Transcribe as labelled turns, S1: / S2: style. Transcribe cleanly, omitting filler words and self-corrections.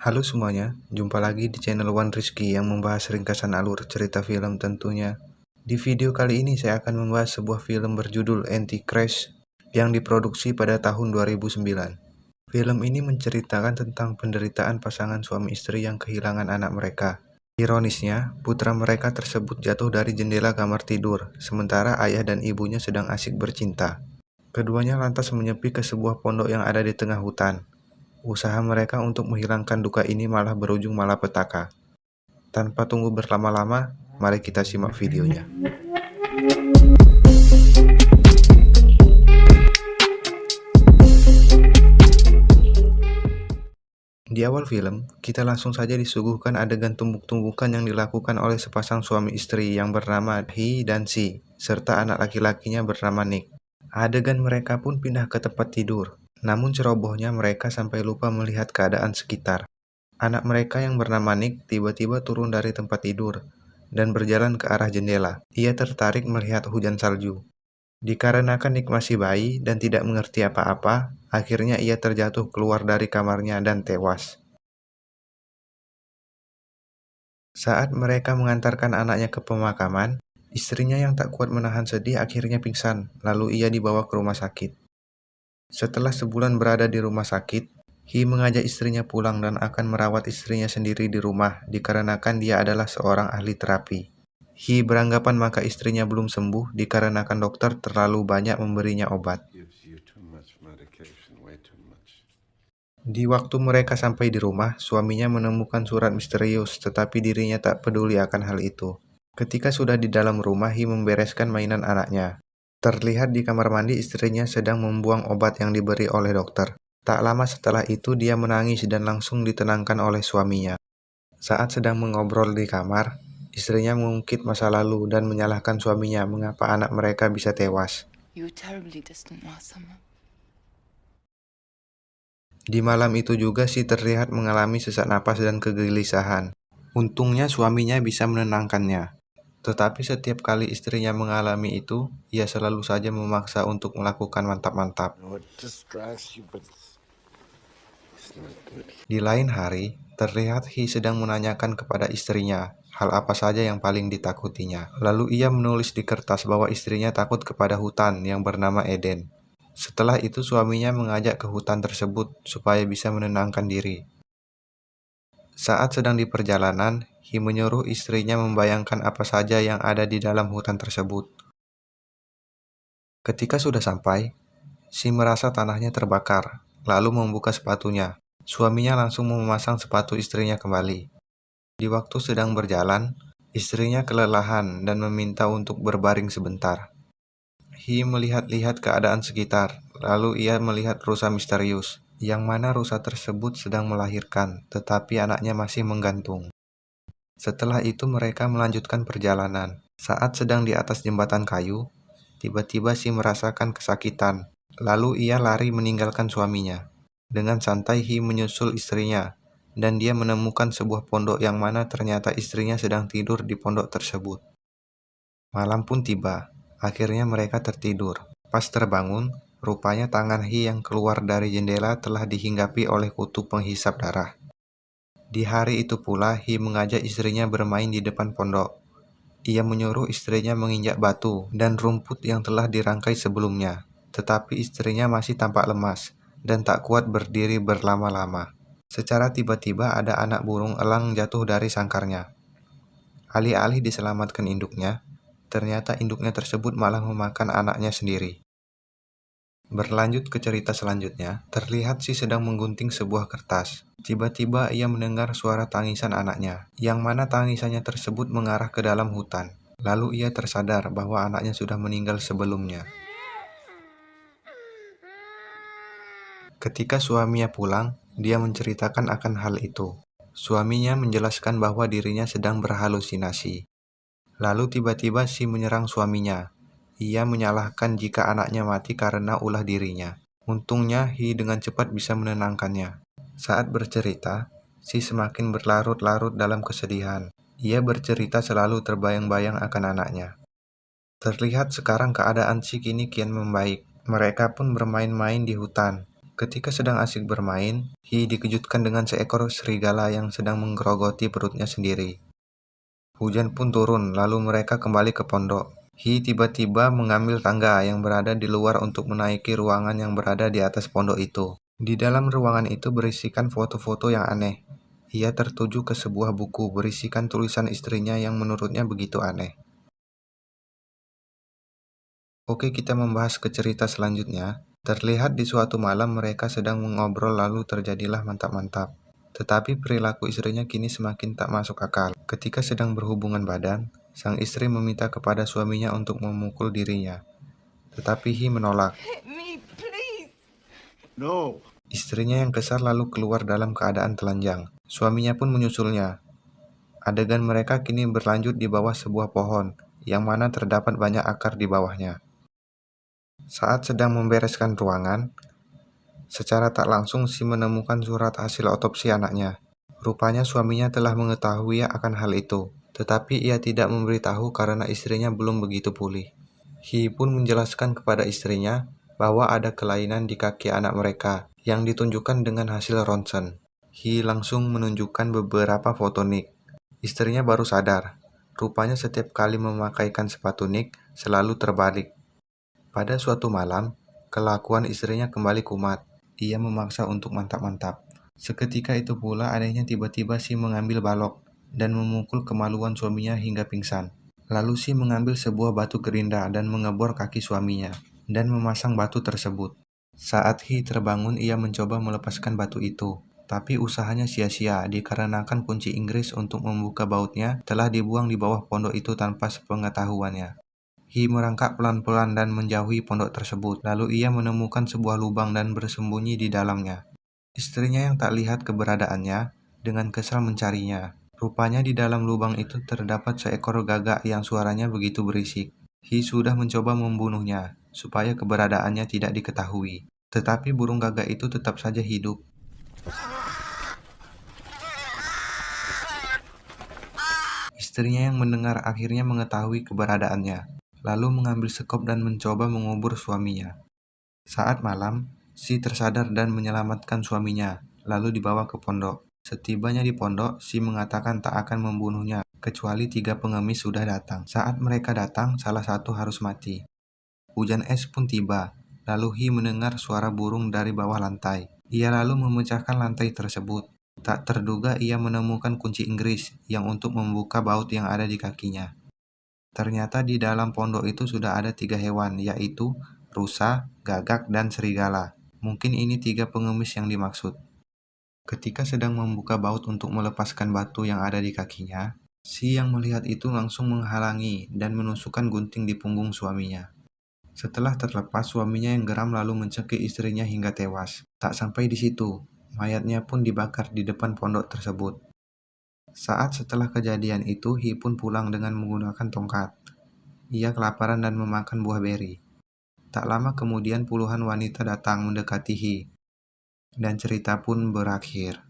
S1: Halo semuanya, jumpa lagi di channel One Rizky yang membahas ringkasan alur cerita film tentunya. Di video kali ini saya akan membahas sebuah film berjudul Antichrist yang diproduksi pada tahun 2009. Film ini menceritakan tentang penderitaan pasangan suami istri yang kehilangan anak mereka. Ironisnya, putra mereka tersebut jatuh dari jendela kamar tidur, sementara ayah dan ibunya sedang asyik bercinta. Keduanya lantas menyepi ke sebuah pondok yang ada di tengah hutan. Usaha mereka untuk menghilangkan duka ini malah berujung malapetaka. Tanpa tunggu berlama-lama, mari kita simak videonya. Di awal film, kita langsung saja disuguhkan adegan tumbuk-tumbukan yang dilakukan oleh sepasang suami istri yang bernama Hee dan Si, serta anak laki-lakinya bernama Nick. Adegan mereka pun pindah ke tempat tidur, namun cerobohnya mereka sampai lupa melihat keadaan sekitar. Anak mereka yang bernama Nick tiba-tiba turun dari tempat tidur dan berjalan ke arah jendela. Ia tertarik melihat hujan salju. Dikarenakan Nick masih bayi dan tidak mengerti apa-apa, akhirnya ia terjatuh keluar dari kamarnya dan tewas. Saat mereka mengantarkan anaknya ke pemakaman, istrinya yang tak kuat menahan sedih akhirnya pingsan, lalu ia dibawa ke rumah sakit. Setelah sebulan berada di rumah sakit, Hee mengajak istrinya pulang dan akan merawat istrinya sendiri di rumah dikarenakan dia adalah seorang ahli terapi. Hee beranggapan maka istrinya belum sembuh dikarenakan dokter terlalu banyak memberinya obat. Di waktu mereka sampai di rumah, suaminya menemukan surat misterius tetapi dirinya tak peduli akan hal itu. Ketika sudah di dalam rumah, Hee membereskan mainan anaknya. Terlihat di kamar mandi istrinya sedang membuang obat yang diberi oleh dokter. Tak lama setelah itu dia menangis dan langsung ditenangkan oleh suaminya. Saat sedang mengobrol di kamar, istrinya mengungkit masa lalu dan menyalahkan suaminya mengapa anak mereka bisa tewas. Di malam itu juga Si terlihat mengalami sesak napas dan kegelisahan. Untungnya suaminya bisa menenangkannya. Tetapi setiap kali istrinya mengalami itu, ia selalu saja memaksa untuk melakukan mantap-mantap. Di lain hari, terlihat Hee sedang menanyakan kepada istrinya hal apa saja yang paling ditakutinya. Lalu ia menulis di kertas bahwa istrinya takut kepada hutan yang bernama Eden. Setelah itu suaminya mengajak ke hutan tersebut supaya bisa menenangkan diri. Saat sedang di perjalanan, Hee menyuruh istrinya membayangkan apa saja yang ada di dalam hutan tersebut. Ketika sudah sampai, Si merasa tanahnya terbakar, lalu membuka sepatunya. Suaminya langsung memasang sepatu istrinya kembali. Di waktu sedang berjalan, istrinya kelelahan dan meminta untuk berbaring sebentar. Hee melihat-lihat keadaan sekitar, lalu ia melihat rusa misterius, yang mana rusa tersebut sedang melahirkan, tetapi anaknya masih menggantung. Setelah itu mereka melanjutkan perjalanan. Saat sedang di atas jembatan kayu, tiba-tiba Si merasakan kesakitan, lalu ia lari meninggalkan suaminya. Dengan santai Hee menyusul istrinya, dan dia menemukan sebuah pondok yang mana ternyata istrinya sedang tidur di pondok tersebut. Malam pun tiba, akhirnya mereka tertidur. Pas terbangun, rupanya tangan Hee yang keluar dari jendela telah dihinggapi oleh kutu penghisap darah. Di hari itu pula, Hee mengajak istrinya bermain di depan pondok. Ia menyuruh istrinya menginjak batu dan rumput yang telah dirangkai sebelumnya, tetapi istrinya masih tampak lemas dan tak kuat berdiri berlama-lama. Secara tiba-tiba ada anak burung elang jatuh dari sangkarnya. Alih-alih diselamatkan induknya, ternyata induknya tersebut malah memakan anaknya sendiri. Berlanjut ke cerita selanjutnya, terlihat Si sedang menggunting sebuah kertas. Tiba-tiba ia mendengar suara tangisan anaknya, yang mana tangisannya tersebut mengarah ke dalam hutan. Lalu ia tersadar bahwa anaknya sudah meninggal sebelumnya. Ketika suaminya pulang, dia menceritakan akan hal itu. Suaminya menjelaskan bahwa dirinya sedang berhalusinasi. Lalu tiba-tiba Si menyerang suaminya. Ia menyalahkan jika anaknya mati karena ulah dirinya. Untungnya Hee dengan cepat bisa menenangkannya. Saat bercerita, Si semakin berlarut-larut dalam kesedihan. Ia bercerita selalu terbayang-bayang akan anaknya. Terlihat sekarang keadaan Si kini kian membaik. Mereka pun bermain-main di hutan. Ketika sedang asik bermain, Hi dikejutkan dengan seekor serigala yang sedang menggerogoti perutnya sendiri. Hujan pun turun, lalu mereka kembali ke pondok. Hi tiba-tiba mengambil tangga yang berada di luar untuk menaiki ruangan yang berada di atas pondok itu. Di dalam ruangan itu berisikan foto-foto yang aneh. Ia tertuju ke sebuah buku berisikan tulisan istrinya yang menurutnya begitu aneh. Oke, kita membahas ke cerita selanjutnya. Terlihat di suatu malam mereka sedang mengobrol lalu terjadilah mantap-mantap. Tetapi perilaku istrinya kini semakin tak masuk akal. Ketika sedang berhubungan badan, sang istri meminta kepada suaminya untuk memukul dirinya. Tetapi Hi menolak.
S2: Hit me, please.
S3: No.
S1: Istrinya yang kesal lalu keluar dalam keadaan telanjang. Suaminya pun menyusulnya. Adegan mereka kini berlanjut di bawah sebuah pohon, yang mana terdapat banyak akar di bawahnya. Saat sedang membereskan ruangan, secara tak langsung Si menemukan surat hasil otopsi anaknya. Rupanya suaminya telah mengetahui akan hal itu, tetapi ia tidak memberitahu karena istrinya belum begitu pulih. Hi pun menjelaskan kepada istrinya bahwa ada kelainan di kaki anak mereka yang ditunjukkan dengan hasil ronsen. Hi langsung menunjukkan beberapa foto Nick. Istrinya baru sadar, rupanya setiap kali memakaikan sepatu Nick selalu terbalik. Pada suatu malam, kelakuan istrinya kembali kumat. Ia memaksa untuk mantap-mantap. Seketika itu pula adanya tiba-tiba Si mengambil balok dan memukul kemaluan suaminya hingga pingsan. Lalu Si mengambil sebuah batu gerinda dan mengebor kaki suaminya dan memasang batu tersebut. Saat Hi terbangun, ia mencoba melepaskan batu itu. Tapi usahanya sia-sia dikarenakan kunci Inggris untuk membuka bautnya telah dibuang di bawah pondok itu tanpa sepengetahuannya. Hi merangkak pelan-pelan dan menjauhi pondok tersebut. Lalu ia menemukan sebuah lubang dan bersembunyi di dalamnya. Istrinya yang tak lihat keberadaannya dengan kesal mencarinya. Rupanya di dalam lubang itu terdapat seekor gagak yang suaranya begitu berisik. Hi sudah mencoba membunuhnya supaya keberadaannya tidak diketahui. Tetapi burung gagak itu tetap saja hidup. Istrinya yang mendengar akhirnya mengetahui keberadaannya, lalu mengambil sekop dan mencoba mengubur suaminya. Saat malam, Si tersadar dan menyelamatkan suaminya, lalu dibawa ke pondok. Setibanya di pondok, Si mengatakan tak akan membunuhnya, kecuali 3 pengemis sudah datang. Saat mereka datang, salah satu harus mati. Hujan es pun tiba, lalu Hi mendengar suara burung dari bawah lantai. Ia lalu memecahkan lantai tersebut. Tak terduga ia menemukan kunci Inggris yang untuk membuka baut yang ada di kakinya. Ternyata di dalam pondok itu sudah ada 3 hewan, yaitu rusa, gagak, dan serigala. Mungkin ini 3 pengemis yang dimaksud. Ketika sedang membuka baut untuk melepaskan batu yang ada di kakinya, Si yang melihat itu langsung menghalangi dan menusukkan gunting di punggung suaminya. Setelah terlepas, suaminya yang geram lalu mencekik istrinya hingga tewas. Tak sampai di situ, mayatnya pun dibakar di depan pondok tersebut. Saat setelah kejadian itu, Hi pun pulang dengan menggunakan tongkat. Ia kelaparan dan memakan buah beri. Tak lama kemudian puluhan wanita datang mendekati Hi, dan cerita pun berakhir.